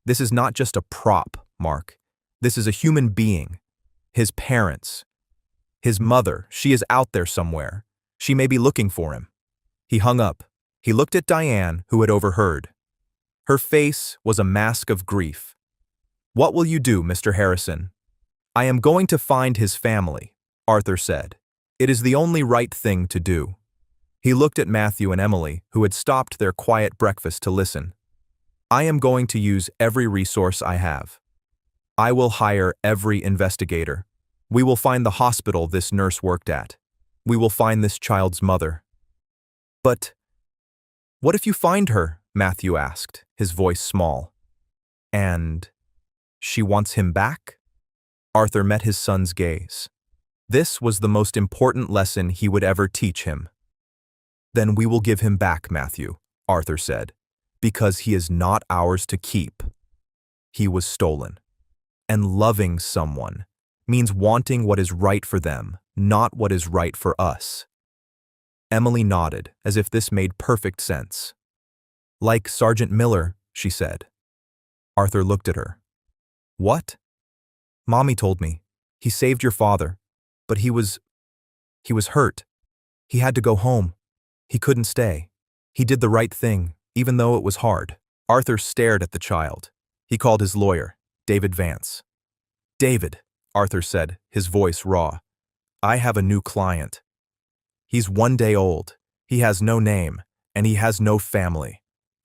Speaker 1: "This is not just a prop, Mark. This is a human being. His parents. His mother, she is out there somewhere. She may be looking for him." He hung up. He looked at Diane, who had overheard. Her face was a mask of grief. "What will you do, Mr. Harrison?" "I am going to find his family," Arthur said. "It is the only right thing to do." He looked at Matthew and Emily, who had stopped their quiet breakfast to listen. "I am going to use every resource I have. I will hire every investigator. We will find the hospital this nurse worked at. We will find this child's mother." "But what if you find her?" Matthew asked, his voice small. "And she wants him back?" Arthur met his son's gaze. This was the most important lesson he would ever teach him. "Then we will give him back, Matthew," Arthur said, "because he is not ours to keep. He was stolen. And loving someone means wanting what is right for them, not what is right for us." Emily nodded, as if this made perfect sense. "Like Sergeant Miller," she said. Arthur looked at her. "What?" "Mommy told me. He saved your father, but he was hurt. He had to go home. He couldn't stay. He did the right thing, even though it was hard." Arthur stared at the child. He called his lawyer, David Vance. "David," Arthur said, his voice raw, "I have a new client. He's 1 day old. He has no name, and he has no family.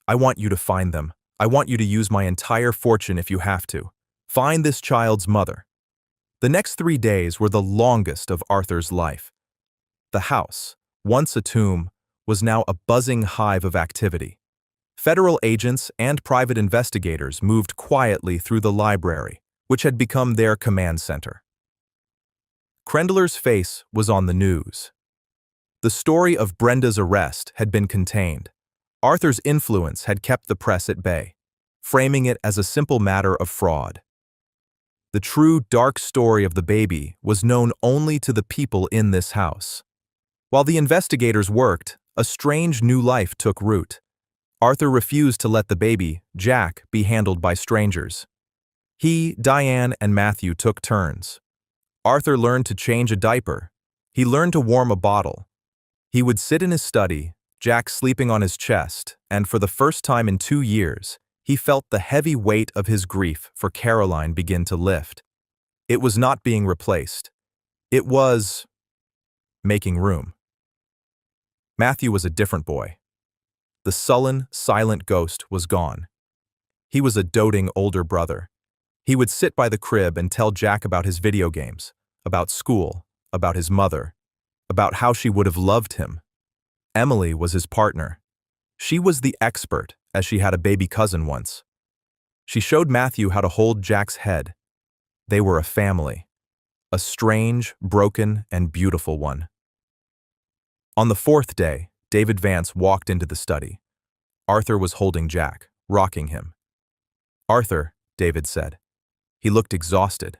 Speaker 1: I want you to find them. I want you to use my entire fortune if you have to. Find this child's mother." The next 3 days were the longest of Arthur's life. The house, once a tomb, was now a buzzing hive of activity. Federal agents and private investigators moved quietly through the library, which had become their command center. Krendler's face was on the news. The story of Brenda's arrest had been contained. Arthur's influence had kept the press at bay, framing it as a simple matter of fraud. The true dark story of the baby was known only to the people in this house. While the investigators worked, a strange new life took root. Arthur refused to let the baby, Jack, be handled by strangers. He, Diane, and Matthew took turns. Arthur learned to change a diaper. He learned to warm a bottle. He would sit in his study, Jack sleeping on his chest, and for the first time in 2 years, he felt the heavy weight of his grief for Caroline begin to lift. It was not being replaced. It was making room. Matthew was a different boy. The sullen, silent ghost was gone. He was a doting older brother. He would sit by the crib and tell Jack about his video games, about school, about his mother, about how she would have loved him. Emily was his partner. She was the expert, as she had a baby cousin once. She showed Matthew how to hold Jack's head. They were a family, a strange, broken, and beautiful one. On the 4th day, David Vance walked into the study. Arthur was holding Jack, rocking him. "Arthur," David said. He looked exhausted.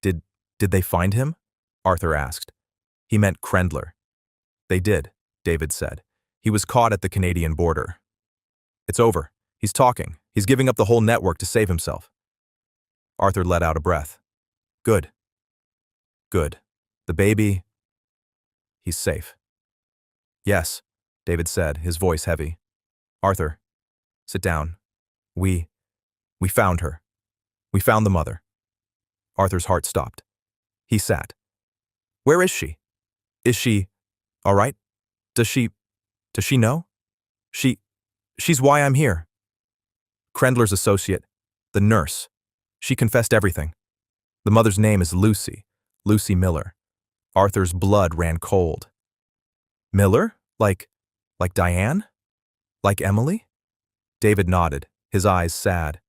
Speaker 1: Did they find him?" Arthur asked. He meant Krendler. "They did," David said. "He was caught at the Canadian border." "It's over. He's talking. He's giving up the whole network to save himself." Arthur let out a breath. Good. Good. The baby, he's safe." "Yes," David said, his voice heavy. "Arthur, sit down. We found her. We found the mother." Arthur's heart stopped. He sat. "Where is she? Is she all right? Does she know? She's why I'm here." Krendler's associate, the nurse. She confessed everything. The mother's name is Lucy Miller. Arthur's blood ran cold. "Miller? Like Diane? Like Emily?" David nodded, his eyes sad.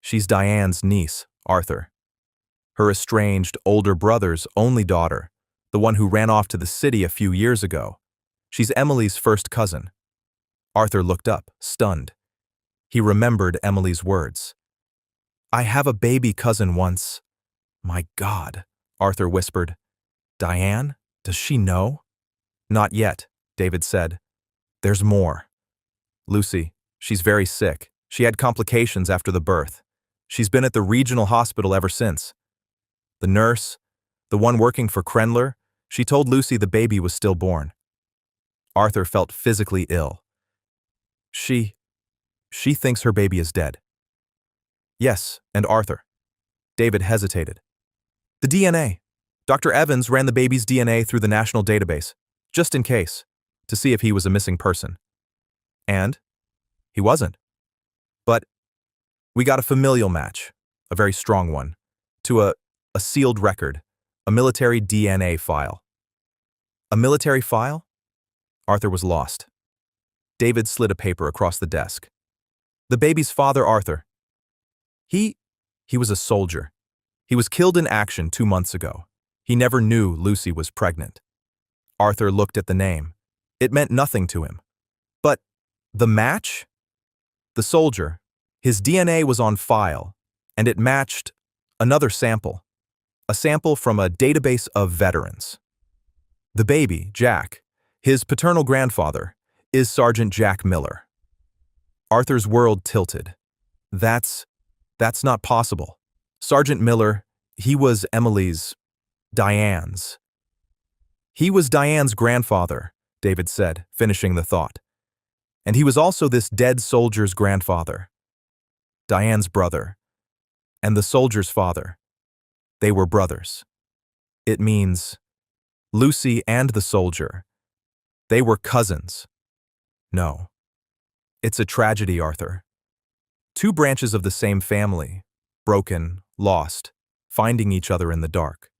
Speaker 1: "She's Diane's niece, Arthur. Her estranged older brother's only daughter, the one who ran off to the city a few years ago. She's Emily's first cousin." Arthur looked up, stunned. He remembered Emily's words. "I have a baby cousin once." "My God," Arthur whispered. "Diane? Does she know?" "Not yet," David said. "There's more. Lucy, she's very sick. She had complications after the birth. She's been at the regional hospital ever since. The nurse, the one working for Krendler, she told Lucy the baby was stillborn." Arthur felt physically ill. She thinks her baby is dead." "Yes, and Arthur." David hesitated. "The DNA. Dr. Evans ran the baby's DNA through the national database, just in case, to see if he was a missing person. And he wasn't. But we got a familial match, a very strong one, to a sealed record, a military DNA file." "A military file?" Arthur was lost. David slid a paper across the desk. "The baby's father, Arthur. He was a soldier. He was killed in action 2 months ago. He never knew Lucy was pregnant." Arthur looked at the name. It meant nothing to him. But the match? The soldier, his DNA was on file, and it matched another sample, a sample from a database of veterans. The baby, Jack, his paternal grandfather, is Sergeant Jack Miller. Arthur's world tilted. That's not possible. Sergeant Miller, he was Diane's. "He was Diane's grandfather," David said, finishing the thought. "And he was also this dead soldier's grandfather. Diane's brother. And the soldier's father. They were brothers. It means Lucy and the soldier. They were cousins. No. It's a tragedy, Arthur. Two branches of the same family, broken, lost, finding each other in the dark.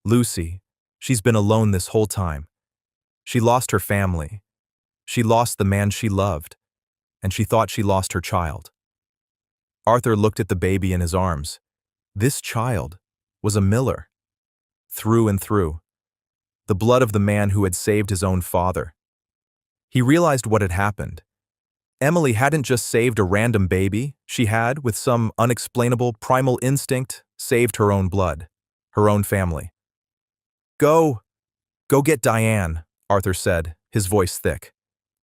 Speaker 1: Lucy, she's been alone this whole time. She lost her family. She lost the man she loved, and she thought she lost her child. Arthur looked at the baby in his arms. This child was a Miller, through and through, the blood of the man who had saved his own father. He realized what had happened. Emily hadn't just saved a random baby, she had, with some unexplainable primal instinct, saved her own blood, her own family. Go get Diane, Arthur said, his voice thick.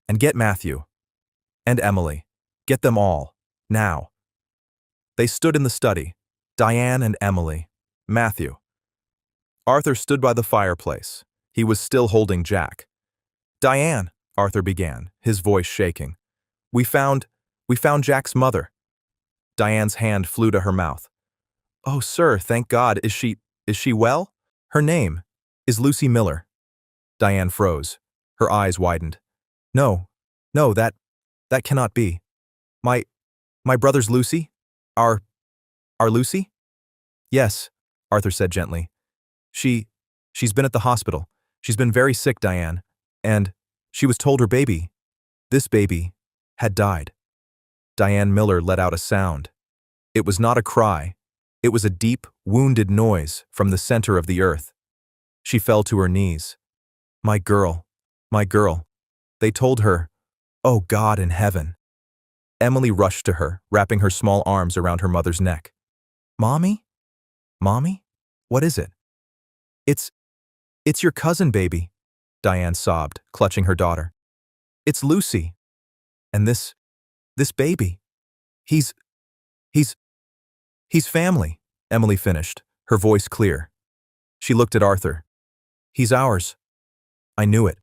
Speaker 1: And get Matthew. And Emily. Get them all. Now. They stood in the study. Diane and Emily. Matthew. Arthur stood by the fireplace. He was still holding Jack. Diane, Arthur began, his voice shaking. We found Jack's mother. Diane's hand flew to her mouth. Oh, sir, thank God. Is she well? Her name is Lucy Miller. Diane froze. Her eyes widened. No, that cannot be. My brother's Lucy? Our Lucy? Yes, Arthur said gently. She's been at the hospital. She's been very sick, Diane. And she was told this baby, had died. Diane Miller let out a sound. It was not a cry. It was a deep, wounded noise from the center of the earth. She fell to her knees. My girl. They told her, oh God in heaven. Emily rushed to her, wrapping her small arms around her mother's neck. Mommy? What is it? It's your cousin, baby, Diane sobbed, clutching her daughter. It's Lucy. And this baby. He's family, Emily finished, her voice clear. She looked at Arthur. He's ours. I knew it.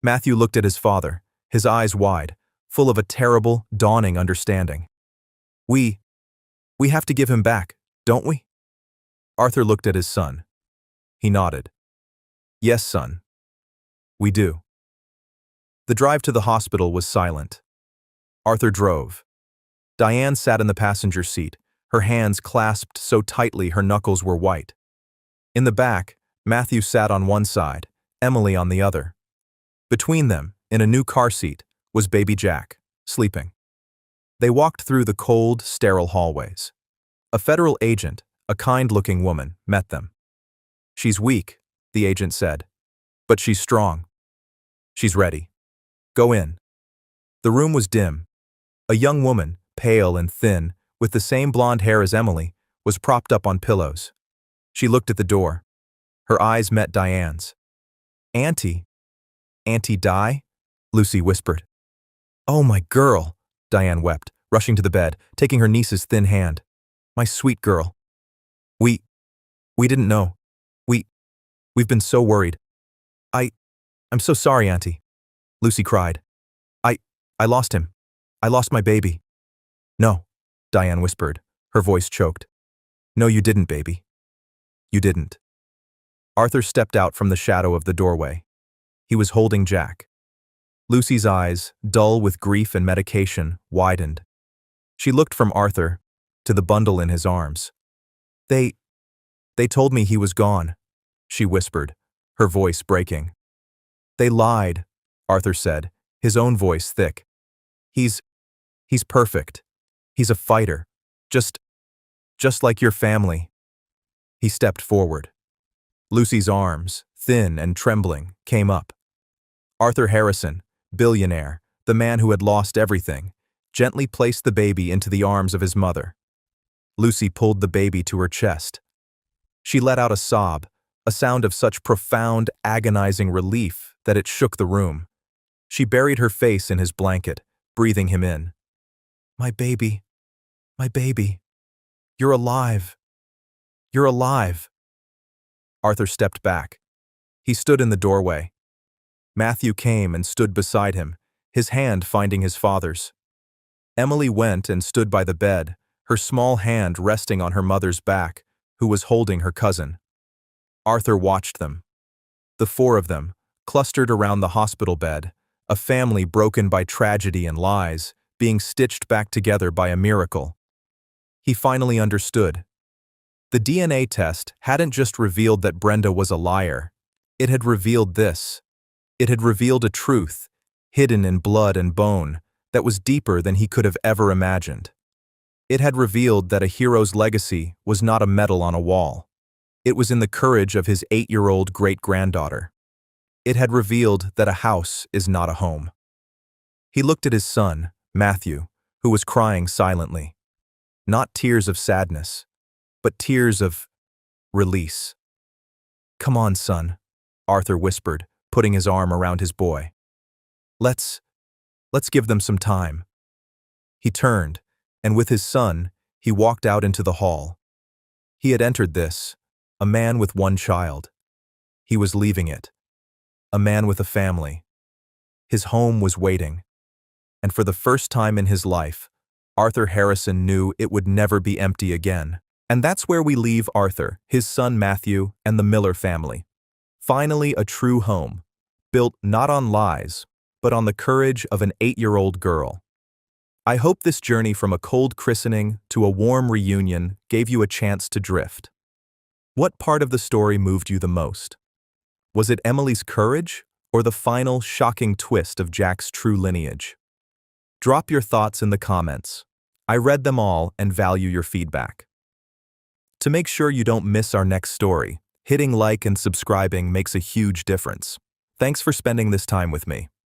Speaker 1: Matthew looked at his father, his eyes wide, full of a terrible, dawning understanding. We have to give him back, don't we? Arthur looked at his son. He nodded. Yes, son. We do. The drive to the hospital was silent. Arthur drove. Diane sat in the passenger seat, her hands clasped so tightly her knuckles were white. In the back, Matthew sat on one side, Emily on the other. Between them, in a new car seat, was baby Jack, sleeping. They walked through the cold, sterile hallways. A federal agent, a kind-looking woman, met them. She's weak, the agent said, but she's strong. She's ready. Go in. The room was dim. A young woman, pale and thin, with the same blonde hair as Emily, was propped up on pillows. She looked at the door. Her eyes met Diane's. Auntie Di? Lucy whispered. Oh, my girl, Diane wept, rushing to the bed, taking her niece's thin hand. My sweet girl. We didn't know. We've been so worried. I'm so sorry, Auntie. Lucy cried. I lost him. I lost my baby. No, Diane whispered, her voice choked. No, you didn't, baby. You didn't. Arthur stepped out from the shadow of the doorway. He was holding Jack. Lucy's eyes, dull with grief and medication, widened. She looked from Arthur to the bundle in his arms. They told me he was gone, she whispered, her voice breaking. They lied, Arthur said, his own voice thick. He's perfect. He's a fighter. Just like your family. He stepped forward. Lucy's arms, thin and trembling, came up. Arthur Harrison, billionaire, the man who had lost everything, gently placed the baby into the arms of his mother. Lucy pulled the baby to her chest. She let out a sob, a sound of such profound, agonizing relief that it shook the room. She buried her face in his blanket, breathing him in. My baby. You're alive. You're alive. Arthur stepped back. He stood in the doorway. Matthew came and stood beside him, his hand finding his father's. Emily went and stood by the bed, her small hand resting on her mother's back, who was holding her cousin. Arthur watched them. The four of them, clustered around the hospital bed, A family broken by tragedy and lies, being stitched back together by a miracle. He finally understood. The DNA test hadn't just revealed that Brenda was a liar. It had revealed this. It had revealed a truth, hidden in blood and bone, that was deeper than he could have ever imagined. It had revealed that a hero's legacy was not a medal on a wall. It was in the courage of his 8-year-old great-granddaughter. It had revealed that a house is not a home. He looked at his son, Matthew, who was crying silently. Not tears of sadness, but tears of release. "Come on, son," Arthur whispered, putting his arm around his boy. Let's give them some time." He turned, and with his son, he walked out into the hall. He had entered this, a man with one child. He was leaving it, a man with a family. His home was waiting. And for the first time in his life, Arthur Harrison knew it would never be empty again. And that's where we leave Arthur, his son Matthew, and the Miller family. Finally, a true home, built not on lies, but on the courage of an 8-year-old girl. I hope this journey from a cold christening to a warm reunion gave you a chance to drift. What part of the story moved you the most? Was it Emily's courage, or the final, shocking twist of Jack's true lineage? Drop your thoughts in the comments. I read them all and value your feedback. To make sure you don't miss our next story, hitting like and subscribing makes a huge difference. Thanks for spending this time with me.